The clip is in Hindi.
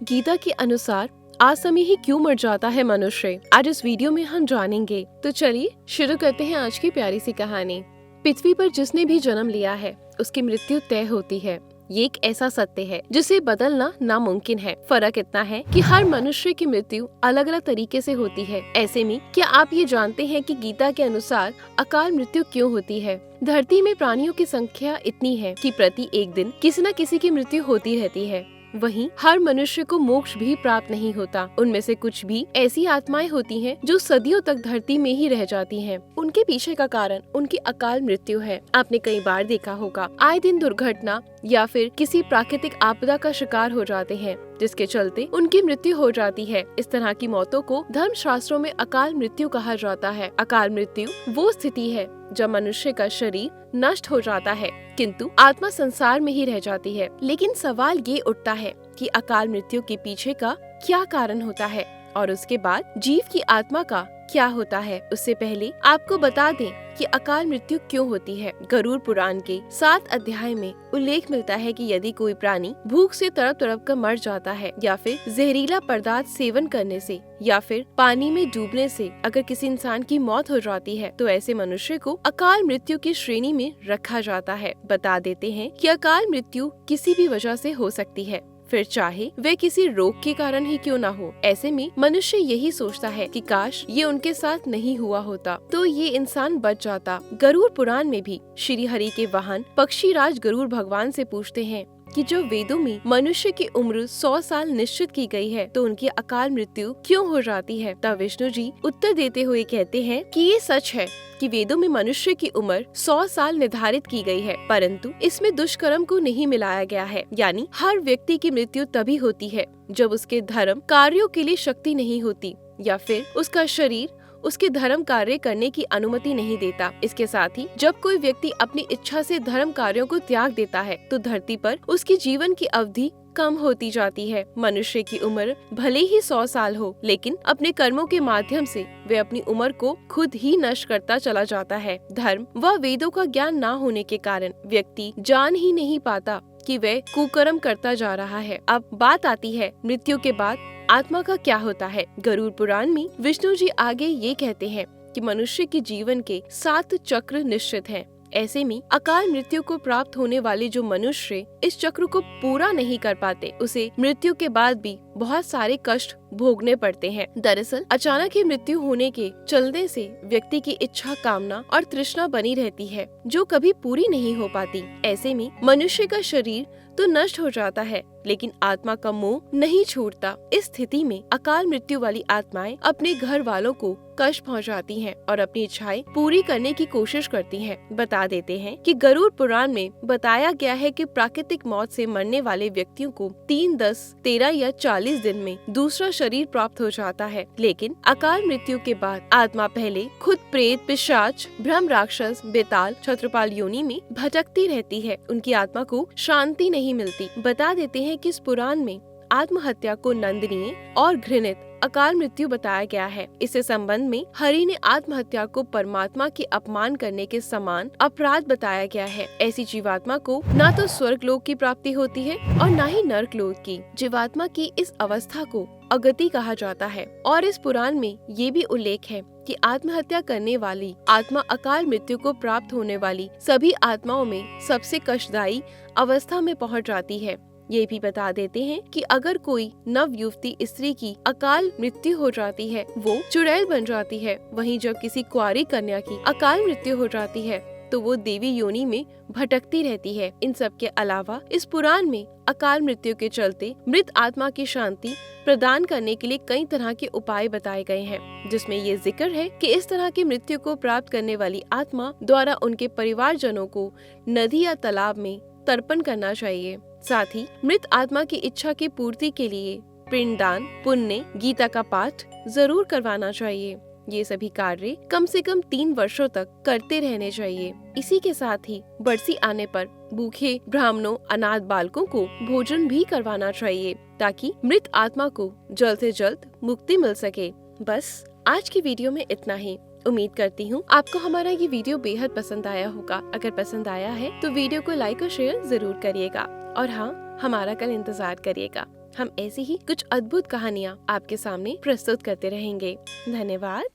गीता के अनुसार आसमय ही क्यों मर जाता है मनुष्य, आज इस वीडियो में हम जानेंगे। तो चलिए शुरू करते हैं आज की प्यारी सी कहानी। पृथ्वी पर जिसने भी जन्म लिया है उसकी मृत्यु तय होती है। ये एक ऐसा सत्य है जिसे बदलना नामुमकिन है। फर्क इतना है कि हर मनुष्य की मृत्यु अलग अलग तरीके से होती है। ऐसे में क्या आप ये जानते हैं कि गीता के अनुसार अकाल मृत्यु क्यों होती है? धरती में प्राणियों की संख्या इतनी है कि प्रति एक दिन किसी न किसी की मृत्यु होती रहती है। वहीं हर मनुष्य को मोक्ष भी प्राप्त नहीं होता। उनमें से कुछ भी ऐसी आत्माएं होती हैं जो सदियों तक धरती में ही रह जाती हैं। उनके पीछे का कारण उनकी अकाल मृत्यु है। आपने कई बार देखा होगा, आए दिन दुर्घटना या फिर किसी प्राकृतिक आपदा का शिकार हो जाते हैं, जिसके चलते उनकी मृत्यु हो जाती है। इस तरह की मौतों को धर्म शास्त्रों में अकाल मृत्यु कहा जाता है। अकाल मृत्यु वो स्थिति है जब मनुष्य का शरीर नष्ट हो जाता है किंतु आत्मा संसार में ही रह जाती है। लेकिन सवाल ये उठता है कि अकाल मृत्यु के पीछे का क्या कारण होता है और उसके बाद जीव की आत्मा का क्या होता है। उससे पहले आपको बता दें कि अकाल मृत्यु क्यों होती है। गरुड़ पुराण के 7 अध्याय में उल्लेख मिलता है कि यदि कोई प्राणी भूख से तड़प तड़प कर मर जाता है या फिर जहरीला पदार्थ सेवन करने से या फिर पानी में डूबने से अगर किसी इंसान की मौत हो जाती है तो ऐसे मनुष्य को अकाल मृत्यु की श्रेणी में रखा जाता है। बता देते हैं कि अकाल मृत्यु किसी भी वजह से हो सकती है, फिर चाहे वे किसी रोग के कारण ही क्यों ना हो। ऐसे में मनुष्य यही सोचता है कि काश ये उनके साथ नहीं हुआ होता तो ये इंसान बच जाता। गरुड़ पुराण में भी श्री हरि के वाहन पक्षीराज गरुड़ भगवान से पूछते हैं कि जो वेदों में मनुष्य की उम्र 100 साल निश्चित की गई है तो उनकी अकाल मृत्यु क्यों हो जाती है। तब विष्णु जी उत्तर देते हुए कहते हैं कि ये सच है कि वेदों में मनुष्य की उम्र 100 साल निर्धारित की गई है, परंतु इसमें दुष्कर्म को नहीं मिलाया गया है। यानी हर व्यक्ति की मृत्यु तभी होती है जब उसके धर्म कार्यों के लिए शक्ति नहीं होती या फिर उसका शरीर उसके धर्म कार्य करने की अनुमति नहीं देता। इसके साथ ही जब कोई व्यक्ति अपनी इच्छा से धर्म कार्यों को त्याग देता है तो धरती पर उसकी जीवन की अवधि कम होती जाती है। मनुष्य की उम्र भले ही 100 साल हो, लेकिन अपने कर्मों के माध्यम से वे अपनी उम्र को खुद ही नष्ट करता चला जाता है। धर्म व वेदों का ज्ञान न होने के कारण व्यक्ति जान ही नहीं पाता कि वह कुकर्म करता जा रहा है। अब बात आती है मृत्यु के बाद आत्मा का क्या होता है। गरुड़ पुराण में विष्णु जी आगे ये कहते हैं कि मनुष्य के जीवन के 7 चक्र निश्चित हैं। ऐसे में अकाल मृत्यु को प्राप्त होने वाले जो मनुष्य इस चक्र को पूरा नहीं कर पाते उसे मृत्यु के बाद भी बहुत सारे कष्ट भोगने पड़ते हैं। दरअसल अचानक ही मृत्यु होने के चलने से व्यक्ति की इच्छा, कामना और तृष्णा बनी रहती है जो कभी पूरी नहीं हो पाती। ऐसे में मनुष्य का शरीर तो नष्ट हो जाता है लेकिन आत्मा का मोह नहीं छूटता। इस स्थिति में अकाल मृत्यु वाली आत्माएं अपने घर वालों को कष्ट पहुंचाती हैं और अपनी इच्छाएं पूरी करने की कोशिश करती हैं। बता देते हैं कि गरुड़ पुराण में बताया गया है कि प्राकृतिक मौत से मरने वाले व्यक्तियों को 3, 10, 13 या 40 दिन में दूसरा शरीर प्राप्त हो जाता है। लेकिन अकाल मृत्यु के बाद आत्मा पहले खुद प्रेत, पिशाच, ब्रह्म राक्षस, बेताल, छत्रपाल योनि में भटकती रहती है। उनकी आत्मा को शांति नहीं मिलती। बता देते हैं कि इस पुराण में आत्महत्या को नंदनीय और घृणित अकाल मृत्यु बताया गया है। इससे संबंध में हरि ने आत्महत्या को परमात्मा के अपमान करने के समान अपराध बताया गया है। ऐसी जीवात्मा को न तो स्वर्ग लोक की प्राप्ति होती है और न ही नरक लोक की। जीवात्मा की इस अवस्था को अगति कहा जाता है और इस पुराण में ये भी उल्लेख है कि आत्महत्या करने वाली आत्मा अकाल मृत्यु को प्राप्त होने वाली सभी आत्माओं में सबसे कष्टदायी अवस्था में पहुंच जाती है। ये भी बता देते हैं कि अगर कोई नव युवती स्त्री की अकाल मृत्यु हो जाती है वो चुड़ैल बन जाती है। वहीं जब किसी कुंवारी कन्या की अकाल मृत्यु हो जाती है तो वो देवी योनि में भटकती रहती है। इन सब के अलावा इस पुराण में अकाल मृत्यु के चलते मृत आत्मा की शांति प्रदान करने के लिए कई तरह के उपाय बताए गए हैं, जिसमें ये जिक्र है कि इस तरह की मृत्यु को प्राप्त करने वाली आत्मा द्वारा उनके परिवारजनों को नदी या तालाब में तर्पण करना चाहिए। साथ ही मृत आत्मा की इच्छा की पूर्ति के लिए पिंडदान, पुण्य, गीता का पाठ जरूर करवाना चाहिए। ये सभी कार्य कम से कम 3 वर्षों तक करते रहने चाहिए। इसी के साथ ही बरसी आने पर भूखे ब्राह्मणों, अनाथ बालकों को भोजन भी करवाना चाहिए ताकि मृत आत्मा को जल्द से जल्द मुक्ति मिल सके। बस आज की वीडियो में इतना ही। उम्मीद करती हूँ आपको हमारा ये वीडियो बेहद पसंद आया होगा। अगर पसंद आया है तो वीडियो को लाइक और शेयर जरूर करिएगा और हाँ, हमारा कल इंतजार करिएगा। हम ऐसी ही कुछ अद्भुत कहानियाँ आपके सामने प्रस्तुत करते रहेंगे। धन्यवाद।